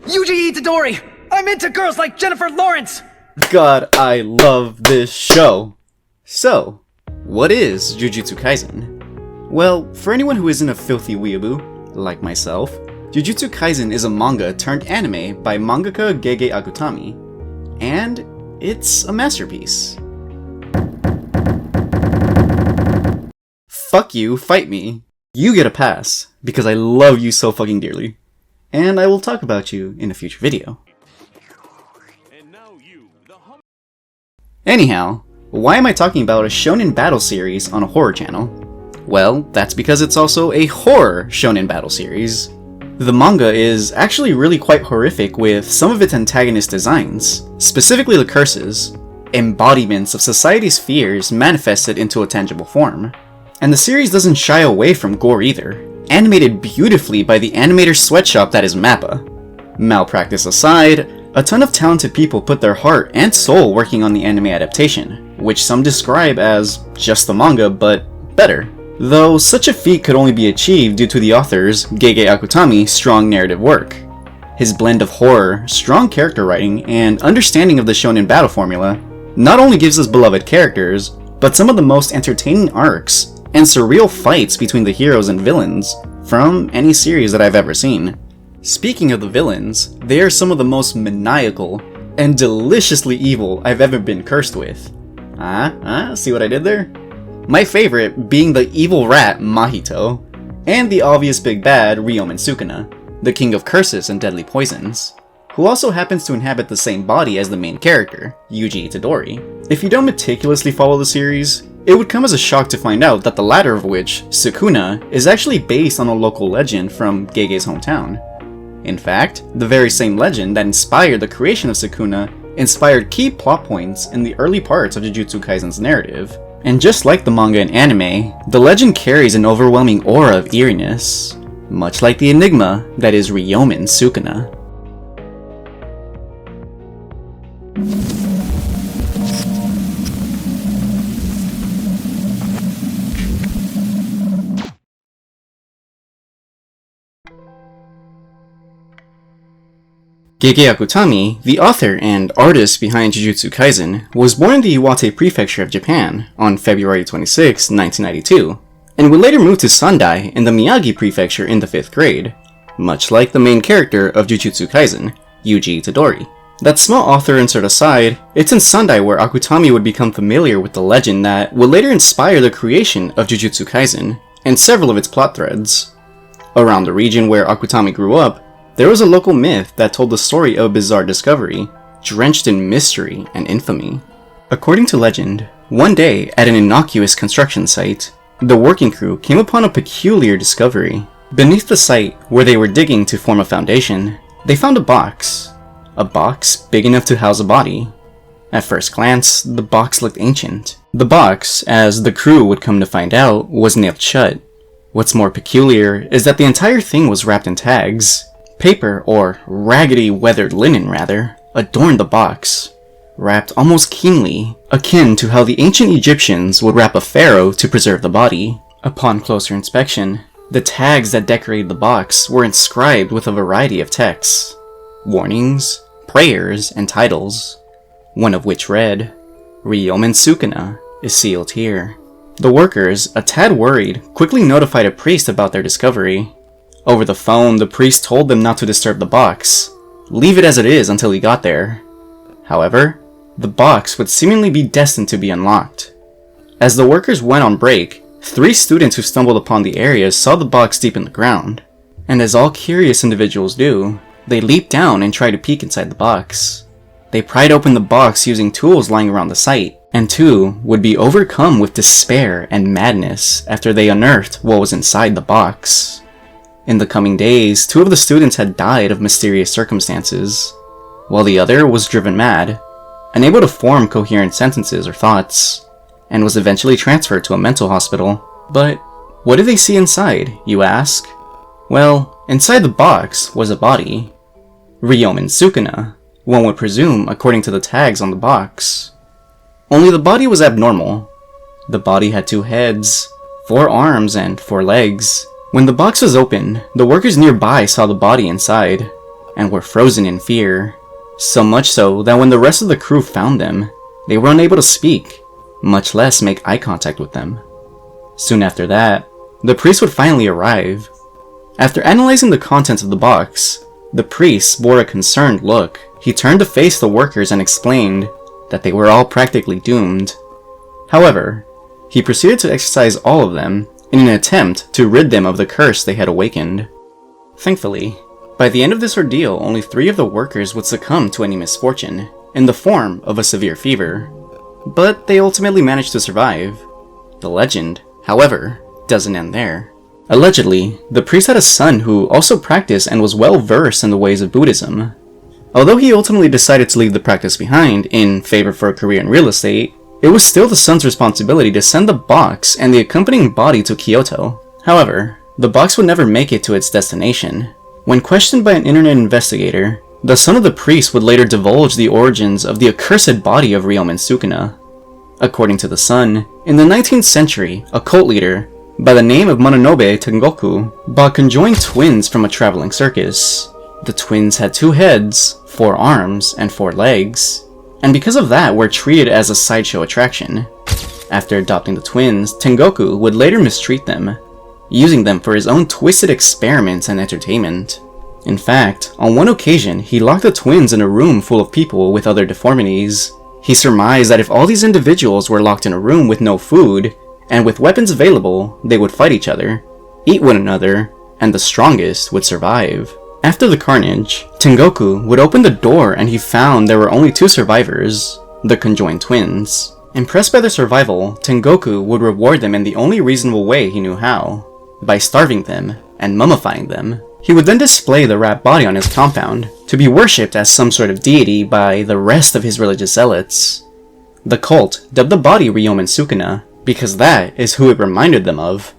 Yuji Ittadori! I'm into girls like Jennifer Lawrence! God, I love this show. So, what is Jujutsu Kaisen? Well, for anyone who isn't a filthy weeaboo, like myself, Jujutsu Kaisen is a manga turned anime by mangaka Gege Akutami, and it's a masterpiece. Fuck you, fight me. You get a pass, because I love you so fucking dearly. And I will talk about you in a future video. Anyhow, why am I talking about a shonen battle series on a horror channel? Well, that's because it's also a horror shonen battle series. The manga is actually really quite horrific with some of its antagonist designs, specifically the curses, embodiments of society's fears manifested into a tangible form. And the series doesn't shy away from gore either, animated beautifully by the animator sweatshop that is MAPPA. Malpractice aside, a ton of talented people put their heart and soul working on the anime adaptation, which some describe as just the manga, but better. Though such a feat could only be achieved due to the author's, Gege Akutami's, strong narrative work. His blend of horror, strong character writing, and understanding of the shonen battle formula not only gives us beloved characters, but some of the most entertaining arcs and surreal fights between the heroes and villains from any series that I've ever seen. Speaking of the villains, they are some of the most maniacal and deliciously evil I've ever been cursed with. See what I did there? My favorite being the evil rat Mahito, and the obvious big bad Ryomen Sukuna, the king of curses and deadly poisons, who also happens to inhabit the same body as the main character, Yuji Ittadori. If you don't meticulously follow the series, it would come as a shock to find out that the latter of which, Sukuna, is actually based on a local legend from Gege's hometown. In fact, the very same legend that inspired the creation of Sukuna inspired key plot points in the early parts of Jujutsu Kaisen's narrative. And just like the manga and anime, the legend carries an overwhelming aura of eeriness, much like the enigma that is Ryomen Sukuna. Gege Akutami, the author and artist behind Jujutsu Kaisen, was born in the Iwate Prefecture of Japan on February 26, 1992, and would later move to Sendai in the Miyagi Prefecture in the 5th grade, much like the main character of Jujutsu Kaisen, Yuji Ittadori. That small author insert aside, it's in Sendai where Akutami would become familiar with the legend that would later inspire the creation of Jujutsu Kaisen and several of its plot threads. Around the region where Akutami grew up, there was a local myth that told the story of a bizarre discovery, drenched in mystery and infamy. According to legend, one day at an innocuous construction site, the working crew came upon a peculiar discovery. Beneath the site, where they were digging to form a foundation, they found a box big enough to house a body. At first glance, the box looked ancient. The box, as the crew would come to find out, was nailed shut. What's more peculiar is that the entire thing was wrapped in tags. Paper, or raggedy weathered linen rather, adorned the box, wrapped almost keenly, akin to how the ancient Egyptians would wrap a pharaoh to preserve the body. Upon closer inspection, the tags that decorated the box were inscribed with a variety of texts, warnings, prayers, and titles, one of which read, "Ryomen Sukuna is sealed here." The workers, a tad worried, quickly notified a priest about their discovery. Over the phone, the priest told them not to disturb the box, leave it as it is until he got there. However, the box would seemingly be destined to be unlocked. As the workers went on break, 3 students who stumbled upon the area saw the box deep in the ground, and as all curious individuals do, they leaped down and tried to peek inside the box. They pried open the box using tools lying around the site, and 2 would be overcome with despair and madness after they unearthed what was inside the box. In the coming days, 2 of the students had died of mysterious circumstances, while the other was driven mad, unable to form coherent sentences or thoughts, and was eventually transferred to a mental hospital. But what did they see inside, you ask? Well, inside the box was a body. Ryomen Sukuna, one would presume according to the tags on the box. Only the body was abnormal. The body had 2 heads, 4 arms, and 4 legs. When the box was opened, the workers nearby saw the body inside, and were frozen in fear. So much so that when the rest of the crew found them, they were unable to speak, much less make eye contact with them. Soon after that, the priest would finally arrive. After analyzing the contents of the box, the priest bore a concerned look. He turned to face the workers and explained that they were all practically doomed. However, he proceeded to exorcise all of them in an attempt to rid them of the curse they had awakened. Thankfully, by the end of this ordeal, only 3 of the workers would succumb to any misfortune, in the form of a severe fever. But they ultimately managed to survive. The legend, however, doesn't end there. Allegedly, the priest had a son who also practiced and was well versed in the ways of Buddhism. Although he ultimately decided to leave the practice behind in favor for a career in real estate, it was still the son's responsibility to send the box and the accompanying body to Kyoto. However, the box would never make it to its destination. When questioned by an internet investigator, the son of the priest would later divulge the origins of the accursed body of Ryomen Sukuna. According to the son, in the 19th century, a cult leader by the name of Mononobe Tengoku bought conjoined twins from a traveling circus. The twins had 2 heads, 4 arms, and 4 legs, and because of that were treated as a sideshow attraction. After adopting the twins, Tengoku would later mistreat them, using them for his own twisted experiments and entertainment. In fact, on one occasion, he locked the twins in a room full of people with other deformities. He surmised that if all these individuals were locked in a room with no food, and with weapons available, they would fight each other, eat one another, and the strongest would survive. After the carnage, Tengoku would open the door and he found there were only 2 survivors, the conjoined twins. Impressed by their survival, Tengoku would reward them in the only reasonable way he knew how, by starving them and mummifying them. He would then display the wrapped body on his compound, to be worshipped as some sort of deity by the rest of his religious zealots. The cult dubbed the body Ryomen Sukuna, because that is who it reminded them of.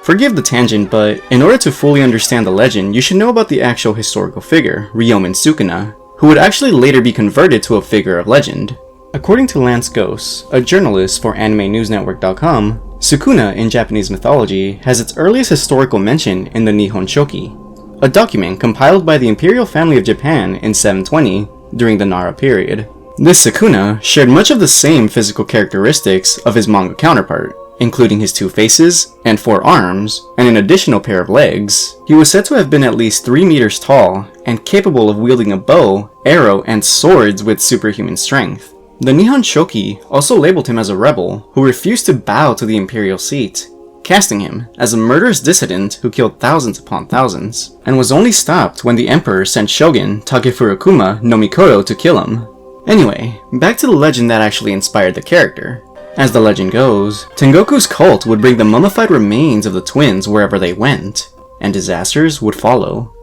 Forgive the tangent, but in order to fully understand the legend, you should know about the actual historical figure, Ryomen Sukuna, who would actually later be converted to a figure of legend. According to Lance Ghost, a journalist for AnimeNewsNetwork.com, Sukuna in Japanese mythology has its earliest historical mention in the Nihon Shoki, a document compiled by the Imperial Family of Japan in 720 during the Nara period. This Sukuna shared much of the same physical characteristics of his manga counterpart, including his 2 faces and 4 arms, and an additional pair of legs. He was said to have been at least 3 meters tall, and capable of wielding a bow, arrow, and swords with superhuman strength. The Nihon Shoki also labeled him as a rebel who refused to bow to the imperial seat, casting him as a murderous dissident who killed thousands upon thousands, and was only stopped when the emperor sent Shogun Takefurakuma no Mikoto to kill him. Anyway, back to the legend that actually inspired the character. As the legend goes, Tengoku's cult would bring the mummified remains of the twins wherever they went, and disasters would follow.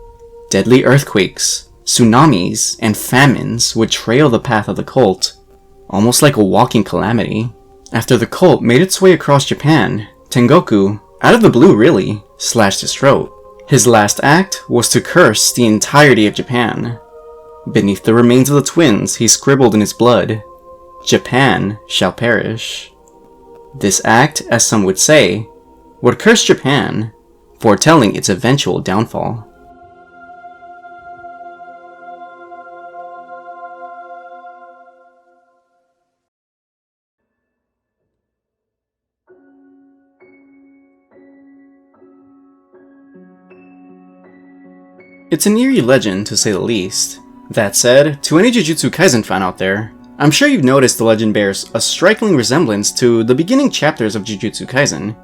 Deadly earthquakes, tsunamis, and famines would trail the path of the cult, almost like a walking calamity. After the cult made its way across Japan, Tengoku, out of the blue really, slashed his throat. His last act was to curse the entirety of Japan. Beneath the remains of the twins, he scribbled in his blood, "Japan shall perish." This act, as some would say, would curse Japan, foretelling its eventual downfall. It's an eerie legend, to say the least. That said, to any Jujutsu Kaisen fan out there, I'm sure you've noticed the legend bears a striking resemblance to the beginning chapters of Jujutsu Kaisen,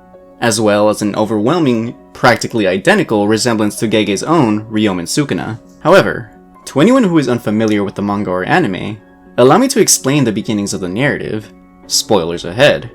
as well as an overwhelming, practically identical resemblance to Gege's own Ryomen Sukuna. However, to anyone who is unfamiliar with the manga or anime, allow me to explain the beginnings of the narrative. Spoilers ahead.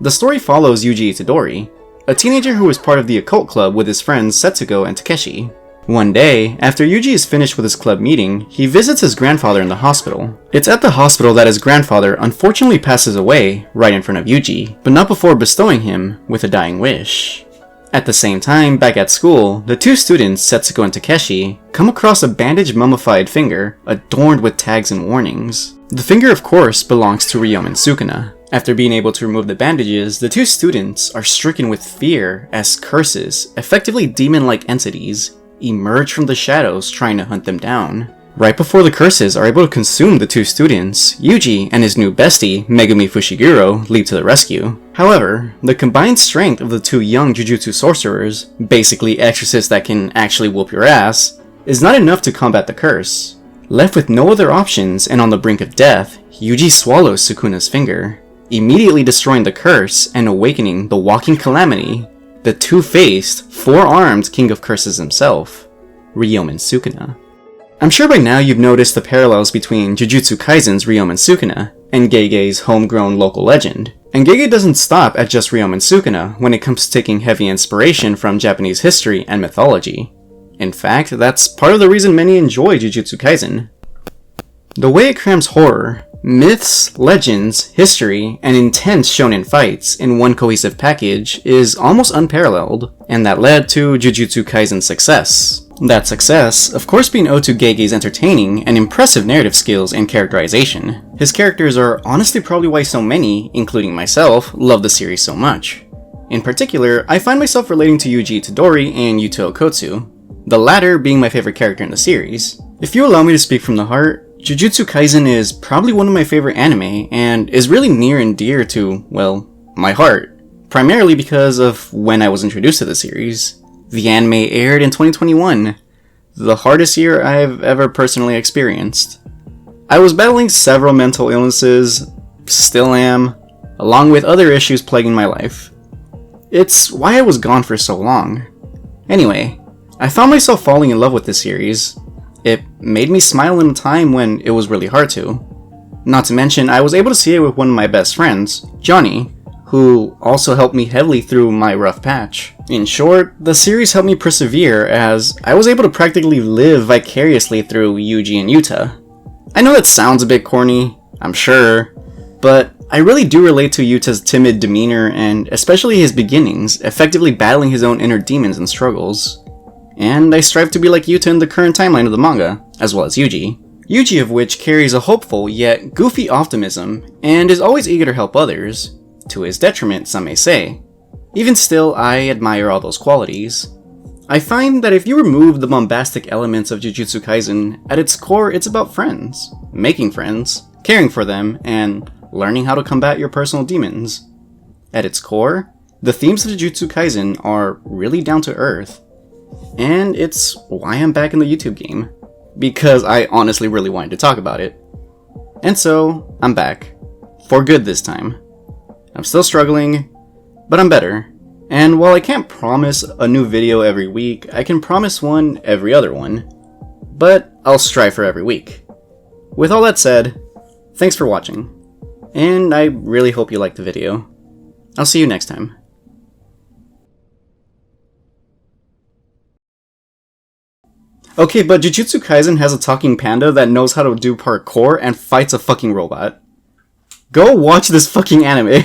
The story follows Yuji Ittadori, a teenager who is part of the occult club with his friends Setsuko and Takeshi. One day, after Yuji is finished with his club meeting, he visits his grandfather in the hospital. It's at the hospital that his grandfather unfortunately passes away right in front of Yuji, but not before bestowing him with a dying wish. At the same time, back at school, the 2 students, Setsuko and Takeshi, come across a bandaged mummified finger adorned with tags and warnings. The finger, of course, belongs to Ryomen Sukuna. After being able to remove the bandages, the 2 students are stricken with fear as curses, effectively demon-like entities, emerge from the shadows trying to hunt them down. Right before the curses are able to consume the two students, Yuji and his new bestie, Megumi Fushiguro, leap to the rescue. However, the combined strength of the two young Jujutsu sorcerers, basically exorcists that can actually whoop your ass, is not enough to combat the curse. Left with no other options and on the brink of death, Yuji swallows Sukuna's finger, immediately destroying the curse and awakening the walking calamity, the two-faced, four-armed king of curses himself, Ryomen Sukuna. I'm sure by now you've noticed the parallels between Jujutsu Kaisen's Ryomen Sukuna and Gege's homegrown local legend. And Gege doesn't stop at just Ryomen Sukuna when it comes to taking heavy inspiration from Japanese history and mythology. In fact, that's part of the reason many enjoy Jujutsu Kaisen. The way it crams horror, myths, legends, history, and intense shonen fights in one cohesive package is almost unparalleled, and that led to Jujutsu Kaisen's success. That success, of course, being owed to Gege's entertaining and impressive narrative skills and characterization. His characters are honestly probably why so many, including myself, love the series so much. In particular, I find myself relating to Yuji Ittadori and Yuto Okkotsu, the latter being my favorite character in the series. If you allow me to speak from the heart, Jujutsu Kaisen is probably one of my favorite anime, and is really near and dear to, well, my heart. Primarily because of when I was introduced to the series. The anime aired in 2021, the hardest year I've ever personally experienced. I was battling several mental illnesses, still am, along with other issues plaguing my life. It's why I was gone for so long. Anyway, I found myself falling in love with this series. It made me smile in a time when it was really hard to. Not to mention, I was able to see it with one of my best friends, Johnny, who also helped me heavily through my rough patch. In short, the series helped me persevere as I was able to practically live vicariously through Yuji and Yuta. I know that sounds a bit corny, I'm sure, but I really do relate to Yuta's timid demeanor and especially his beginnings, effectively battling his own inner demons and struggles. And I strive to be like Yuta in the current timeline of the manga, as well as Yuji. Yuji of which carries a hopeful yet goofy optimism and is always eager to help others. To his detriment, some may say. Even still, I admire all those qualities. I find that if you remove the bombastic elements of Jujutsu Kaisen, at its core it's about friends, making friends, caring for them, and learning how to combat your personal demons. At its core, the themes of Jujutsu Kaisen are really down to earth. And it's why I'm back in the YouTube game. Because I honestly really wanted to talk about it. And so, I'm back. For good this time. I'm still struggling, but I'm better. And while I can't promise a new video every week, I can promise one every other one. But I'll strive for every week. With all that said, thanks for watching. And I really hope you liked the video. I'll see you next time. Okay, but Jujutsu Kaisen has a talking panda that knows how to do parkour and fights a fucking robot. Go watch this fucking anime.